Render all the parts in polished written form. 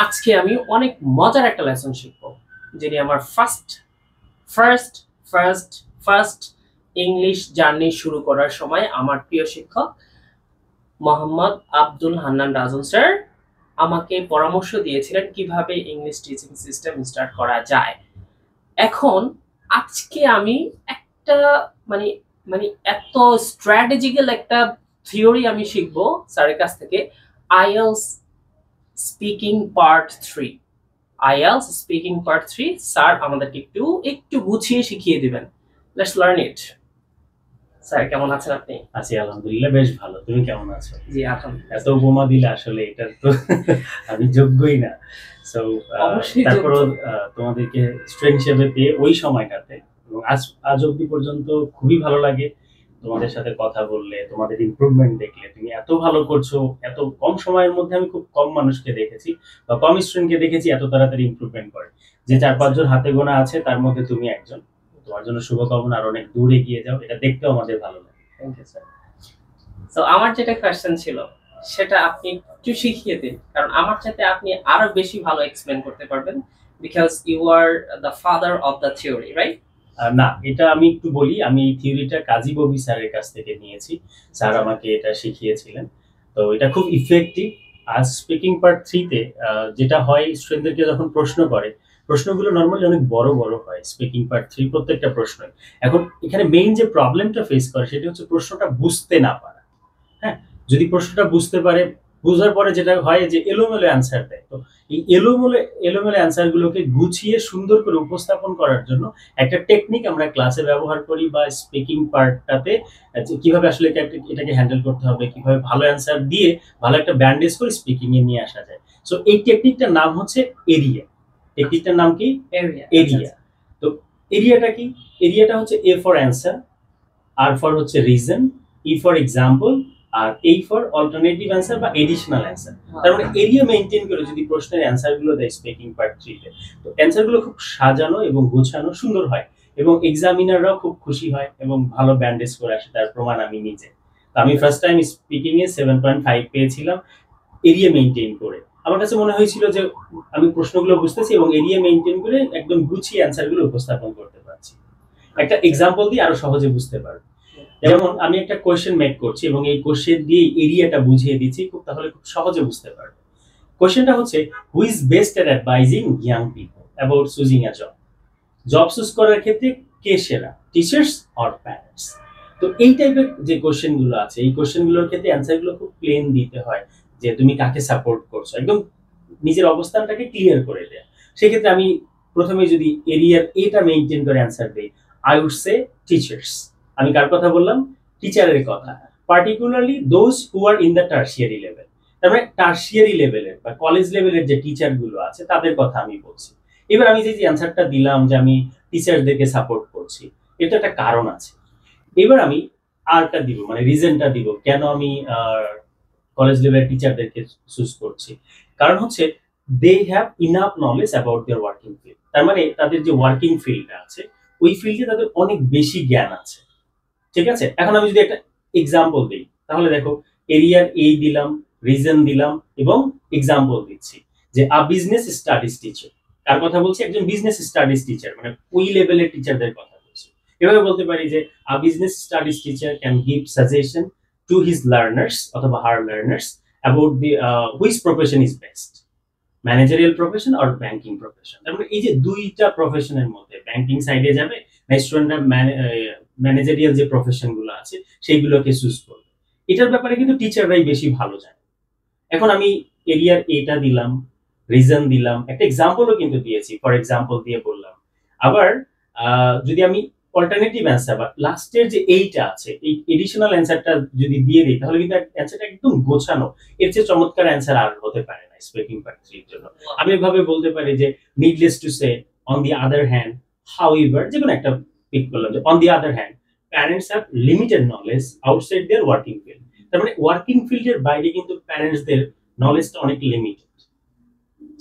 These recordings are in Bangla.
আজকে আমি অনেক মজার একটা লেসন শিখবো, যিনি আমার first first first first English journey শুরু করার সময় আমার প্রিয় শিক্ষক মোহাম্মদ আব্দুল হান্নান রাজন স্যার আমাকে পরামর্শ দিয়েছিলেন কিভাবে ইংলিশ টিচিং সিস্টেম স্টার্ট করা যায়। এখন আজকে আমি একটা মানে মানে এত স্ট্র্যাটেজিক্যাল একটা থিওরি আমি শিখবো স্যারের কাছ থেকে। IELTS speaking part 3, IELTS speaking part 3 sir আমাদেরকে একটু একটু গুছিয়ে শিখিয়ে দিবেন। Let's learn it. স্যার কেমন আছেন আপনি? আছি আলহামদুলিল্লাহ, বেশ ভালো। তুমি কেমন আছো? জি আলহামদুলিল্লাহ। এত উপমা দিলে আসলে এটা তো আমি যোগ্যই না। সো অবশ্যই তারপর যোগ্য। তোমাদেরকে স্টুডেন্ট হিসেবে পেয়ে ওই সময়টাতে এবং আজ অব্দি পর্যন্ত খুবই ভালো লাগে তোমাদের সাথে কথা বললে, তোমাদের ইমপ্রুভমেন্ট দেখলে। তুমি এত ভালো করছো, এত কম সময়ের মধ্যে আমি খুব কম মানুষকে দেখেছি বা কম স্টুডেন্টকে দেখেছি এত তাড়াতাড়ি ইমপ্রুভমেন্ট করে। যে 4-5 জন হাতে গোনা আছে তার মধ্যে তুমি একজন। তোমার জন্য শুভকামনা, আর অনেক দূর এগিয়ে যাও, এটা দেখতেও আমাদের ভালো লাগে। Thank you sir. তো আমার যেটা কোয়েশ্চেন ছিল সেটা আপনি একটু শিখিয়ে দিন, কারণ আমার চাইতে আপনি আরো বেশি ভালো এক্সপ্লেন করতে পারবেন, because you are the father of the theory, right? না, এটা আমি একটু বলি। আমি এই থিওরিটা কাজী ববি স্যারের কাছ থেকে নিয়েছি। স্যার আমাকে এটা শিখিয়েছিলেন। তো এটা খুব ইফেক্টিভ। আজ স্পিকিং পার্ট 3 তে যেটা হয়, স্টুডেন্টদেরকে যখন প্রশ্ন করে, প্রশ্নগুলো নরমালি অনেক বড় বড় হয় স্পিকিং পার্ট 3 প্রত্যেকটা প্রশ্ন। এখন এখানে মেইন যে প্রবলেমটা ফেস করে সেটা হচ্ছে প্রশ্নটা বুঝতে না পারা। হ্যাঁ, যদি প্রশ্নটা বুঝতে পারে, বুঝার পরে যেটা হয় যে এলোমেলো অ্যান্সার দেয়। তো এই এলোমেলো এলোমেলো অ্যান্সার গুলোকে গুছিয়ে সুন্দর করে উপস্থাপন করার জন্য একটা টেকনিক আমরা ক্লাসে ব্যবহার করি, বা স্পিকিং পার্টটাতে কিভাবে আসলে এটাকে হ্যান্ডেল করতে হবে, কিভাবে ভালো অ্যান্সার দিয়ে ভালো একটা ব্যান্ডেজ করে স্পিকিং এ নিয়ে আসা যায়। সো এই টেকনিকটার নাম হচ্ছে এরিয়া। টেকনিকটার নাম কি? এরিয়া। এরিয়া। তো এরিয়াটা কি? এরিয়াটা হচ্ছে A for answer, R for হচ্ছে রিজন, ই ফর এক্সাম্পল, আর এই ফর অল্টারনেটিভ অ্যান্সার বা এডিশনাল অ্যান্সার। তার মানে এরিয়া মেনটেন করে যদি প্রশ্নের অ্যান্সার গুলো দেয় স্পিকিং পার্ট 3 তে, তো অ্যান্সার গুলো খুব সাজানো এবং গোছানো সুন্দর হয়, এবং এক্সামিনাররাও খুব খুশি হয় এবং ভালো ব্যান্ডেজ করে আসে। তার প্রমাণ আমি নিজে। তো আমি ফার্স্ট টাইম স্পিকিং এ 7.5 পেয়েছিলাম এরিয়া মেনটেন করে। আমার কাছে মনে হয়েছিল যে আমি প্রশ্নগুলো বুঝতেছি এবং এরিয়া মেনটেন করে একদম গুছিয়ে অ্যান্সার গুলো উপস্থাপন করতে পারছি। একটা এক্সাম্পল দিয়ে আরো সহজে বুঝতে পারবে। যেমন আমি একটা কোয়েশ্চেন মেক করছি এবং এই কোয়েশ্চেন দিয়ে এরিয়াটা বুঝিয়ে দিচ্ছি, তাহলে খুব সহজে বুঝতে পারবে। কোয়েশ্চেনটা হচ্ছে, who is best at advising young people about choosing a job? Job choose করার ক্ষেত্রে কে সেরা, টিচার্স অর প্যারেন্টস? তো এই টাইপের যে কোয়েশ্চেন গুলো আছে, এই কোয়েশ্চেন গুলোর ক্ষেত্রে অ্যান্সার গুলো খুব প্লেন দিতে হয়, যে তুমি কাকে সাপোর্ট করছো, একদম নিজের অবস্থানটাকে ক্লিয়ার করে দেয়া। সেক্ষেত্রে আমি প্রথমে যদি এরিয়ার এটা মেনটেন করে অ্যান্সার দেই, আই উড সে টিচার্স। আমি কার কথা বললাম? টিচারের কথা। Particularly those who are in the tertiary level. তার মানে টার্সিয়ারি লেভেলের বা কলেজ লেভেলের যে টিচার গুলো আছে তাদের কথা আমি বলছি। এবার আমি যে অ্যান্সারটা দিলাম যে আমি টিচারদেরকে সাপোর্ট করছি, এটা একটা কারণ আছে। এবার আমি আরটা দিব, মানে রিজনটা দিব কেন আমি কলেজ লেভেলের টিচারদেরকে চুজ করছি। কারণ হচ্ছে they have enough knowledge about their working field. তার মানে তাদের যে ওয়ার্কিং ফিল্ডটা আছে, ওই ফিল্ডে তাদের অনেক বেশি জ্ঞান আছে। ঠিক আছে, এখন আমি যদি একটা এক্সাম্পল দিই, তাহলে দেখো, এরিয়ার এই দিলাম, রিজন দিলাম এবং এক্সাম্পল দিচ্ছি যে আ বিজনেস স্টাডিজ টিচার। কার কথা বলছি? একজন বিজনেস স্টাডিজ টিচার, মানে ওই লেভেলের টিচারদের কথা বলছি। এভাবে বলতে পারি যে a business studies teacher can give suggestion to his learners অথবা her learners about the which profession is best, managerial profession আর ব্যাংকিং প্রফেশন। তার মানে এই যে দুইটা প্রফেশনের মধ্যে ব্যাংকিং সাইডে যাবে না স্টুডেন্টরা, ম্যানেজারিয়াল যে প্রফেশন গুলো আছে সেইগুলোকে চুজ করবে। এটার ব্যাপারে কিন্তু টিচাররাই বেশি ভালো জানে। এখন আমি এরিয়ার এটা দিলাম, রিজন দিলাম, একটা এক্সাম্পলও কিন্তু দিয়েছি, ফর এক্সাম্পল দিয়ে বললাম। আবার যদি আমি অল্টারনেটিভ অ্যান্সার বা লাস্টের যে এইটা আছে, এই এডিশনাল অ্যান্সারটা যদি দিয়ে দিই, তাহলে কিন্তু অ্যান্সারটা একদম গোছানো। এর চেয়ে চমৎকার অ্যান্সার আর হতে পারে না স্পিকিং পার্ট 3 এর জন্য। আমি এভাবে বলতে পারি যে needless to say, on the other hand, however, যেকোনো একটা পিক করলাম যে on the other hand parents have limited knowledge outside their working field. তার মানে ওয়ার্কিং ফিল্ডের বাইরে কিন্তু প্যারেন্টসদের নলেজটা অনেক লিমিটেড।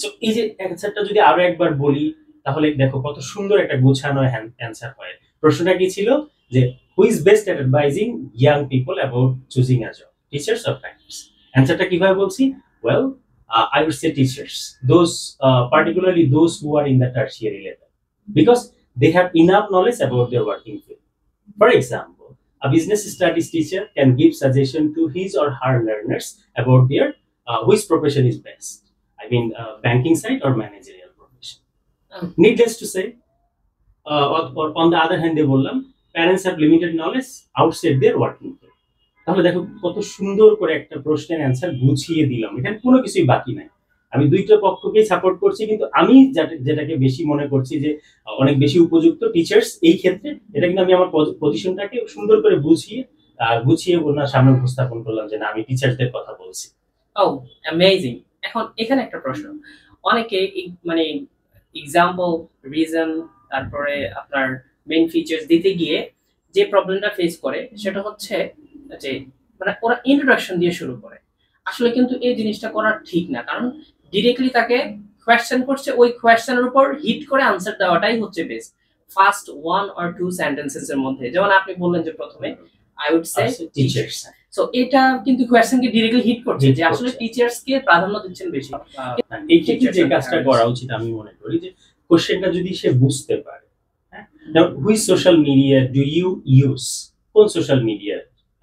সো এই যে অ্যান্সারটা যদি আরো একবার বলি, তাহলে দেখো কত সুন্দর একটা গোছানো অ্যান্সার হয়। প্রশ্নটা কি ছিল? যে who is best at advising young people about choosing a job, teachers or parents? অ্যান্সারটা কিভাবে বলছি? Well, I would say teachers, those particularly those who are in the tertiary level, because they have enough knowledge about their working field. For example, a business studies teacher can give suggestion to his or her learners about their which profession is best. I mean, banking side or managerial profession. Needless to say, or on the other hand, they বললাম parents have limited knowledge outside their working field. তাহলে দেখো কত সুন্দর করে একটা প্রশ্নের অ্যান্সার বুঝিয়ে দিলাম, এখানে কোনো কিছুই বাকি নাই। আমি দুইটা পক্ষকেই সাপোর্ট করছি, কিন্তু আমি যেটাকে বেশি মনে করছি যে অনেক বেশি উপযুক্ত টিচার্স এই ক্ষেত্রে, এটা কিন্তু আমি আমার পজিশনটাকে সুন্দর করে গুছিয়ে ওনার সামনে উপস্থাপন করলাম যে না, আমি টিচারদের কথা বলছি। ও অ্যামেজিং। এখন এখানে একটা প্রশ্ন, অনেকে মানে এক্সাম্পল, রিজন, তারপরে আপনার মেইন ফিচার্স দিতে গিয়ে যে প্রবলেমটা ফেস করে সেটা হচ্ছে যে মানে ওরা ইন্ট্রোডাকশন দিয়ে শুরু করে। আসলে কিন্তু এই জিনিসটা করা ঠিক না, কারণ ডিরেক্টলি তাকে কোয়েশ্চেন করছে, ওই কোয়েশ্চেনের উপর হিট করে আনসার দেওয়াটাই হচ্ছে বেস্ট। ফার্স্ট 1 or 2 সেন্টেন্সেস এর মধ্যে, যেমন আপনি বললেন যে প্রথমে I would say teachers, so এটা কিন্তু কোয়েশ্চেনকে ডিরেক্টলি হিট করছে যে আসলে টিচার্স কে প্রাধান্য দিচ্ছেন বেশি। এই ক্ষেত্রে যে কাজটা করা উচিত আমি মনে করি যে কোশ্চেনটা যদি সে বুঝতে পারে, হ্যাঁ, now which social media do you use, কোন সোশ্যাল মিডিয়া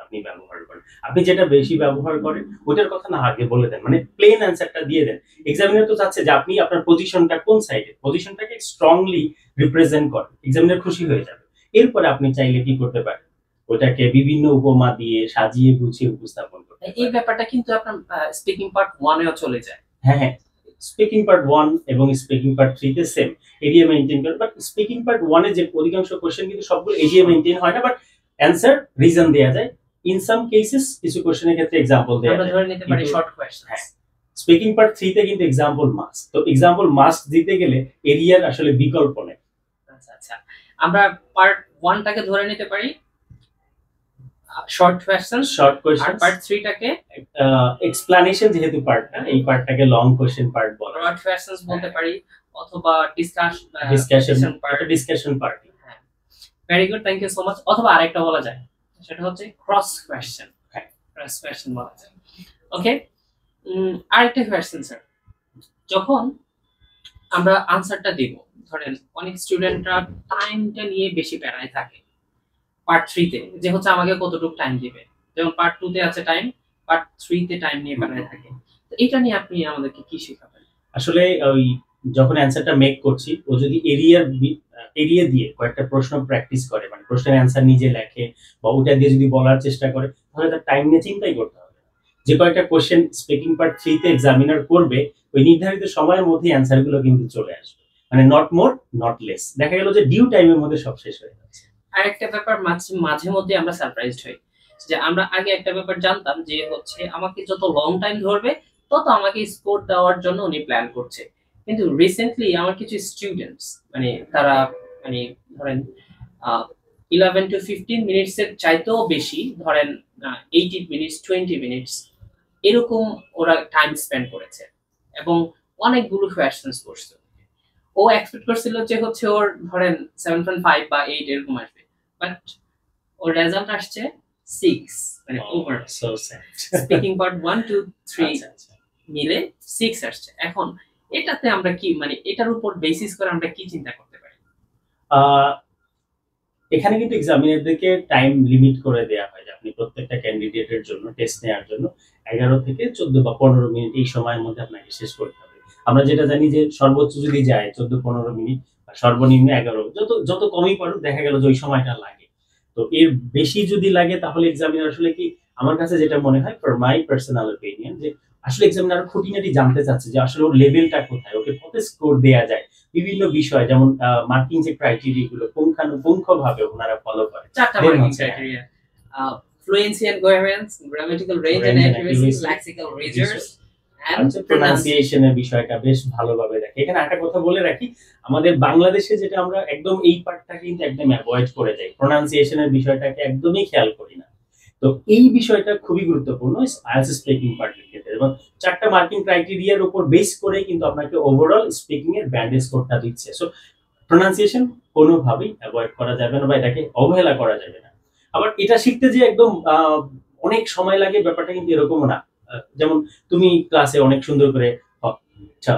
আপনি ব্যবহার করেন, আপনি যেটা বেশি ব্যবহার করেন ওটার কথা না আগে বলে দেন, মানে প্লেন অ্যান্সারটা দিয়ে দেন। এক্সামিনার তো চাচ্ছে যে আপনি আপনার পজিশনটা কোন সাইডে, পজিশনটাকে স্ট্রংলি রিপ্রেজেন্ট করেন, এক্সামিনার খুশি হয়ে যাবে। এরপরে আপনি চাইলে কি করতে পারেন, ওটাকে বিভিন্ন উপমা দিয়ে সাজিয়ে গুছিয়ে উপস্থাপন করতে পারেন। এই ব্যাপারটা কিন্তু আপনার স্পিকিং পার্ট 1 এও চলে যায়। হ্যাঁ হ্যাঁ, স্পিকিং পার্ট 1 এবং স্পিকিং পার্ট 3 তে সেম এরিয়া মেইনটেইন করে, বাট স্পিকিং পার্ট 1 এ যে অধিকাংশ কোশ্চেন কিন্তু সবগুলো এরিয়া মেইনটেইন হয় না, বাট অ্যানসার রিজন দেয়া যায়। ইন সাম কেসেস কিছু কোশ্চেনের ক্ষেত্রে एग्जांपल দেয়া যায়, আমরা ধরে নিতে পারি শর্ট কোশ্চেন। হ্যাঁ, স্পিকিং পার্ট 3 তে কিন্তু एग्जांपल মাস্ট, তো एग्जांपल মাস্ট দিতে গেলে এরিয়ার আসলে বিকল্প নেই। আচ্ছা আচ্ছা, আমরা পার্ট 1 টাকে ধরে নিতে পারি শর্ট কোশ্চেন, আর পার্ট 3 টাকে এক্সপ্লানেশন, যেহেতু পার্টটা এই পার্টটাকে লং কোশ্চেন পার্ট বলা হয়, ব্রড কোশ্চেনস বলতে পারি, অথবা ডিসকাশন পার্ট। হ্যাঁ, very good, thank you so much. অথবা আরেকটা বলা যায়, সেটা হচ্ছে ক্রস কোশ্চেন। হ্যাঁ, ক্রস কোশ্চেন বলা যায়। ওকে, আরেকটা কোশ্চেন স্যার, যখন আমরা আনসারটা দেব, ধরেন অনেক স্টুডেন্টরা টাইমটা নিয়ে বেশি প্যারায় থাকে পার্ট 3 তে, যে হচ্ছে আমাকে কতটুকু টাইম দিবে, যেমন পার্ট 2 তে আছে টাইম, পার্ট 3 তে টাইম নিয়ে প্যারায় থাকে। তো এটা নিয়ে আপনি আমাদেরকে কি শেখাবেন? আসলে ওই যখন অ্যানসারটা মেক করছি, ও যদি এরিয়া দিয়ে কয়েকটা প্রশ্ন প্র্যাকটিস করে, মানে প্রশ্নের অ্যানসার নিজে লেখে বা ওটা দিয়ে যদি বলার চেষ্টা করে, তাহলে তার টাইম নিয়ে চিন্তাই করতে হবে না। যে কয়েকটা কোশ্চেন স্পিকিং পার্ট 3 তে এক্সামিনার করবে, ওই নির্ধারিত সময়ের মধ্যে অ্যানসারগুলো কিন্তু চলে আসবে, মানে নট মোর নট লেস। দেখা গেল যে ডিউ টাইমের মধ্যে সব শেষ হয়ে যাচ্ছে। আরেকটা ব্যাপার মাঝে মধ্যে আমরা সারপ্রাইজড হই, যে আমরা আগে একটা ব্যাপার জানতাম যে হচ্ছে আমাকে যত লং টাইম ধরবে তত আমাকে স্কোর দেওয়ার জন্য উনি প্ল্যান করছে, কিন্তু রিসেন্টলি আমার কিছু স্টুডেন্টস মানে তারা মানে ধরেন 11 to 15 মিনিটস এর চাইতেও বেশি, ধরেন 18 মিনিটস 20 মিনিটস এরকম ওরা টাইম স্পেন্ড করেছে এবং অনেকগুলো কোয়েশ্চেন্স করছে। ও এক্সপেক্ট করছিল যে হচ্ছে ওর ধরেন 7.5 বা 8 এরকম আসবে, বাট ওর রেজাল্ট আসছে 6, মানে over. So sad. Speaking part 1 2 3 মিলে 6 আসছে। এখন এটাতে আমরা কি, মানে এটার উপর বেসিস করে আমরা কি চিন্তা করতে পারি? এখানে কিন্তু এক্সামিনারদেরকে টাইম লিমিট করে দেওয়া হয় যে আপনি প্রত্যেকটা ক্যান্ডিডেটের জন্য টেস্ট নেওয়ার জন্য 11 থেকে 14 বা 15 মিনিট এই সময়ের মধ্যে আপনাকে শেষ করতে হবে। আমরা যেটা জানি যে সর্বোচ্চ যদি যায় 14-15 মিনিট, বা সর্বনিম্ন 11, যত কমই পারুক, দেখা গেল যে ওই সময়টা লাগে। তো এর বেশি যদি লাগে তাহলে এক্সামিনার আসলে কি, আমার কাছে যেটা মনে হয় ফর মাই পার্সোনাল অপিনিয়ন, যে আসলে এক্সামিনার খুঁটিনাটি জানতে চাচ্ছে যে আসলে ওর লেভেলটা কোথায়, ওকে কত স্কোর দেয়া যায়, বিভিন্ন বিষয় যেমন মার্কিং যে ক্রাইটেরিয়া গুলো পুঙ্খানুপুঙ্খভাবে ওনারা ফলো করে। 4টা marking criteria: fluency and coherence, grammatical range and accuracy, lexical reserves and প্রোনাউন্সিয়েশনের বিষয়টা বেশ ভালোভাবে দেখে। এখানে একটা কথা বলে রাখি, আমাদের বাংলাদেশে যেটা আমরা একদম এই পার্টটাকে কিন্তু একদম অ্যাভয়েড করে যাই, প্রোনাউন্সিয়েশনের বিষয়টাকে একদমই খেয়াল করি না। তো এই বিষয়টা খুবই গুরুত্বপূর্ণ আইএলটিএস স্পিকিং পার্টের ক্ষেত্রে, এবং 4টা মার্কিং ক্রাইটেরিয়ার উপর বেস করেই কিন্তু আপনাকে ওভারঅল স্পিকিং এর ব্যান্ড স্কোরটা দিচ্ছে। সো প্রোনাউন্সিয়েশন কোনোভাবেই অ্যাভয়েড করা যাবে না বা এটাকে অবহেলা করা যাবে না। আবার এটা শিখতে যে একদম অনেক সময় লাগে ব্যাপারটা কিন্তু এরকমও না। যেমন তুমি ক্লাসে অনেক সুন্দর করে আচ্ছা,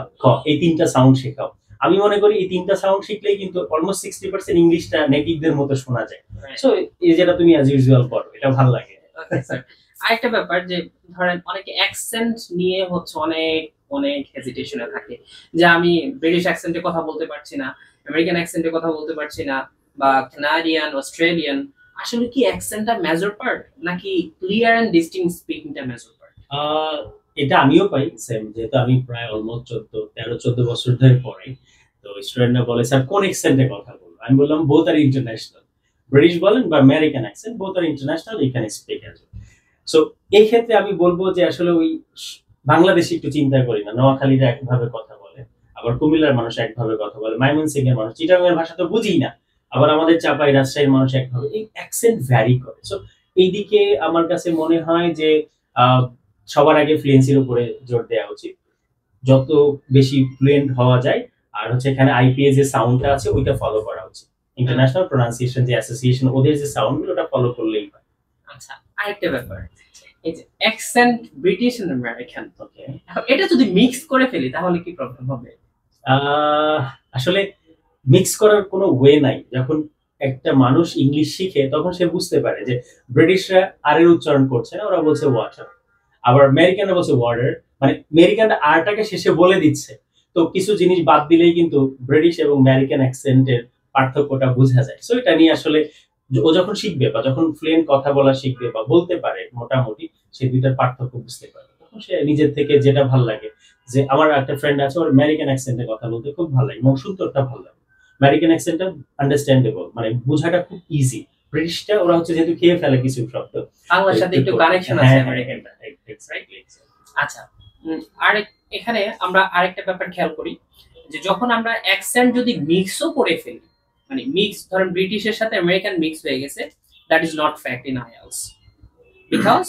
এই তিনটা সাউন্ড শেখাও। আমি মনে করি এই তিনটা সাউন্ড শিখলেই কিন্তু অলমোস্ট 60% ইংলিশটা নেটিভদের মতো শোনা যায়। সো এই যেটা তুমি অ্যাজ ইউজুয়াল করো, এটা ভালো লাগে। ওকে স্যার, আরেকটা ব্যাপার যে ধরেন অনেকে অ্যাকসেন্ট নিয়ে হচ্ছে অনেক অনেক হেজিটেশনে থাকে, যে আমি ব্রিটিশ অ্যাকসেন্টে কথা বলতে পারছি না, আমেরিকান অ্যাকসেন্টে কথা বলতে পারছি না, বা কানাডিয়ান, অস্ট্রেলিয়ান। আসলে কি অ্যাকসেন্টটা মেজর পার্ট, নাকি ক্লিয়ার এন্ড ডিস্টিংক্ট স্পিকিংটা মেজর পার্ট? এটা আমিও পাই সেম, যেহেতু আমি প্রায় অলমোস্ট 13-14 বছর ধরে পড়াই। তো স্টুডেন্টরা বলে স্যার কোন অ্যাকসেন্টে কথা বলবো, আমি বললাম বোথ আর ইন্টারন্যাশনাল। ব্রিটিশ বলেন বা American accent, both are international, you can speak as. So এই ক্ষেত্রে আমি বলবো যে আসলে ওই বাংলাদেশে একটু চিন্তা করি না, নোয়াখালীরা একভাবে কথা বলে, আবার কুমিল্লার মানুষ একভাবে কথা বলে, ময়মনসিংহ এর মানুষ চিটাগাং এর ভাষা তো বুঝি না, আবার আমাদের চাপাই রাজশাহীর মানুষ একভাবে, এই অ্যাকসেন্ট ভ্যারি করে। সো এইদিকে আমার কাছে মনে হয় যে আহ, সবার আগে ফ্লুয়েন্সির উপরে জোর দেওয়া উচিত, যত বেশি ফ্লুয়েন্ট হওয়া যায়। আর হচ্ছে এখানে আইপিএ যে সাউন্ডটা আছে ওইটা ফলো করা উচিত, ইন্টারন্যাশনাল প্রোনাউন্সিয়েশন যে অ্যাসোসিয়েশন, ওদের যে সাউন্ড ওটা ফলো করলেই হয়। আচ্ছা, আরেকটা ব্যাপার, এই যে অ্যাকসেন্ট ব্রিটিশ এন্ড আমেরিকান, ওকে, এটা যদি মিক্স করে ফেলি তাহলে কি প্রবলেম হবে? আসলে মিক্স করার কোনো ওয়ে নাই। যখন একটা মানুষ ইংলিশ শিখে তখন সে বুঝতে পারে যে ব্রিটিশরা আর এর উচ্চারণ করছে না, ওরা বলছে ওয়াটার, আবার আমেরিকানরা বলছে ওয়াটার, মানে আমেরিকানরা আরটাকে শেষে বলে দিচ্ছে। তো কিছু জিনিস বাদ দিলেই কিন্তু ব্রিটিশ এবং আমেরিকান অ্যাকসেন্টের পার্থক্যটা বোঝা যায়। সো এটা নিয়ে আসলে ও যখন শিখবে বা যখন ফ্লুয়েন্ট কথা বলা শিখবে বা বলতে পারে মোটামুটি, সে দুইটার পার্থক্য বুঝতে পারে, তখন সে নিজের থেকে যেটা ভালো লাগে। যে আমার একটা ফ্রেন্ড আছে, ওর আমেরিকান অ্যাকসেন্টে কথা বলতে খুব ভালো লাগে এবং সুন্দরটা ভালো লাগে। আমেরিকান অ্যাকসেন্টটা আন্ডারস্ট্যান্ডেবল, মানে বোঝাটা খুব ইজি। ব্রিটিশটা ওরা হচ্ছে যেহেতু খেয়ে ফেলে কিছু শব্দ, বাংলার সাথে একটু কানেকশন আছে আমেরিকানটা। আচ্ছা, আরেক এখানে আমরা আরেকটা ব্যাপার খেয়াল করি, যে যখন আমরা অ্যাকসেন্ট যদি মিক্সও করে ফেলি, মানে মিক্স ধরেন ব্রিটিশের সাথে আমেরিকান মিক্স হয়ে গেছে, that is not fact in IELTS, because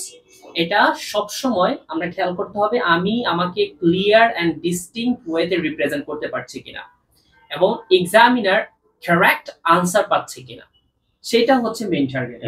এটা সব সময় আমরা খেয়াল করতে হবে আমি আমাকে ক্লিয়ার এন্ড ডিস্টিংক্ট ওয়েতে রিপ্রেজেন্ট করতে পারছি কিনা, এবং এক্সামিনার কারেক্ট আনসার পাচ্ছে কিনা, সেটা হচ্ছে মেইন টার্গেট।